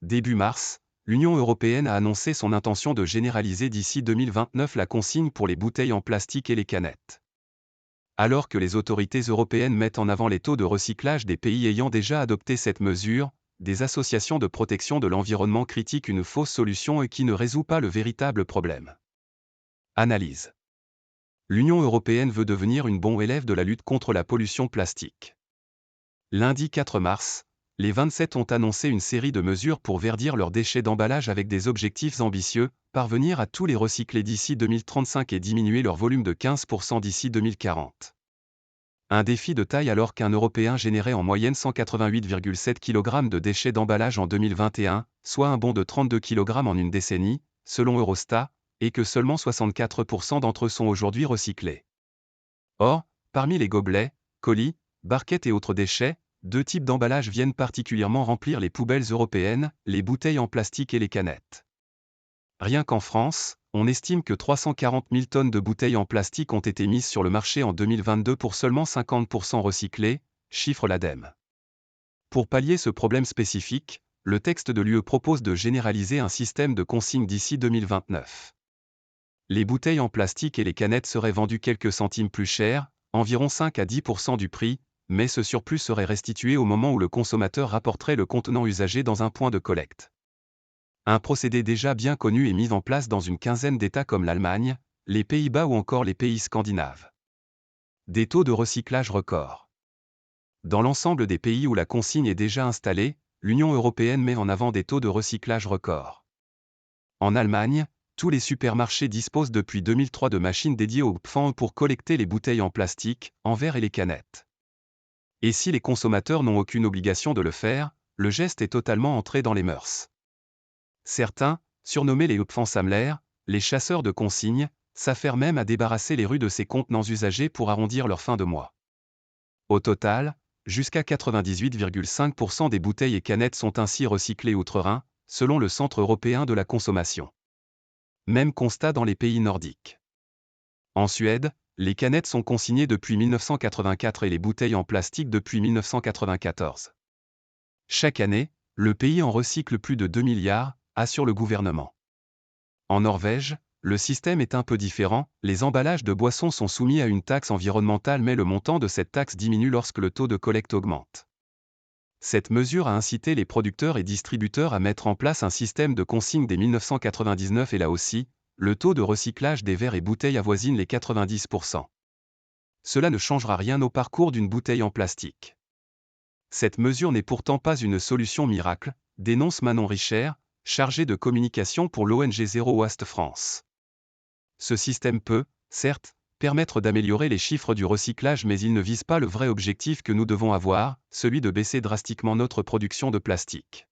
Début mars, l'Union européenne a annoncé son intention de généraliser d'ici 2029 la consigne pour les bouteilles en plastique et les canettes. Alors que les autorités européennes mettent en avant les taux de recyclage des pays ayant déjà adopté cette mesure, des associations de protection de l'environnement critiquent une fausse solution et qui ne résout pas le véritable problème. Analyse. L'Union européenne veut devenir une bonne élève de la lutte contre la pollution plastique. Lundi 4 mars, les 27 ont annoncé une série de mesures pour verdir leurs déchets d'emballage avec des objectifs ambitieux, parvenir à tous les recycler d'ici 2035 et diminuer leur volume de 15% d'ici 2040. Un défi de taille alors qu'un Européen générait en moyenne 188,7 kg de déchets d'emballage en 2021, soit un bond de 32 kg en une décennie, selon Eurostat, et que seulement 64% d'entre eux sont aujourd'hui recyclés. Or, parmi les gobelets, colis, barquettes et autres déchets, deux types d'emballages viennent particulièrement remplir les poubelles européennes, les bouteilles en plastique et les canettes. Rien qu'en France, on estime que 340 000 tonnes de bouteilles en plastique ont été mises sur le marché en 2022 pour seulement 50% recyclés, chiffre l'ADEME. Pour pallier ce problème spécifique, le texte de l'UE propose de généraliser un système de consigne d'ici 2029. Les bouteilles en plastique et les canettes seraient vendues quelques centimes plus cher, environ 5 à 10% du prix, mais ce surplus serait restitué au moment où le consommateur rapporterait le contenant usagé dans un point de collecte. Un procédé déjà bien connu et mis en place dans une quinzaine d'États comme l'Allemagne, les Pays-Bas ou encore les pays scandinaves. Des taux de recyclage records. Dans l'ensemble des pays où la consigne est déjà installée, l'Union européenne met en avant des taux de recyclage records. En Allemagne, tous les supermarchés disposent depuis 2003 de machines dédiées aux PFAN pour collecter les bouteilles en plastique, en verre et les canettes. Et si les consommateurs n'ont aucune obligation de le faire, le geste est totalement entré dans les mœurs. Certains, surnommés les Upfansammler, les chasseurs de consignes, s'affairent même à débarrasser les rues de ces contenants usagés pour arrondir leur fin de mois. Au total, jusqu'à 98,5% des bouteilles et canettes sont ainsi recyclées outre-Rhin, selon le Centre européen de la consommation. Même constat dans les pays nordiques. En Suède, les canettes sont consignées depuis 1984 et les bouteilles en plastique depuis 1994. Chaque année, le pays en recycle plus de 2 milliards, assure le gouvernement. En Norvège, le système est un peu différent, les emballages de boissons sont soumis à une taxe environnementale mais le montant de cette taxe diminue lorsque le taux de collecte augmente. Cette mesure a incité les producteurs et distributeurs à mettre en place un système de consigne dès 1999 et là aussi, le taux de recyclage des verres et bouteilles avoisine les 90%. Cela ne changera rien au parcours d'une bouteille en plastique. Cette mesure n'est pourtant pas une solution miracle, dénonce Manon Richer, chargée de communication pour l'ONG Zero Waste France. Ce système peut, certes, permettre d'améliorer les chiffres du recyclage mais il ne vise pas le vrai objectif que nous devons avoir, celui de baisser drastiquement notre production de plastique.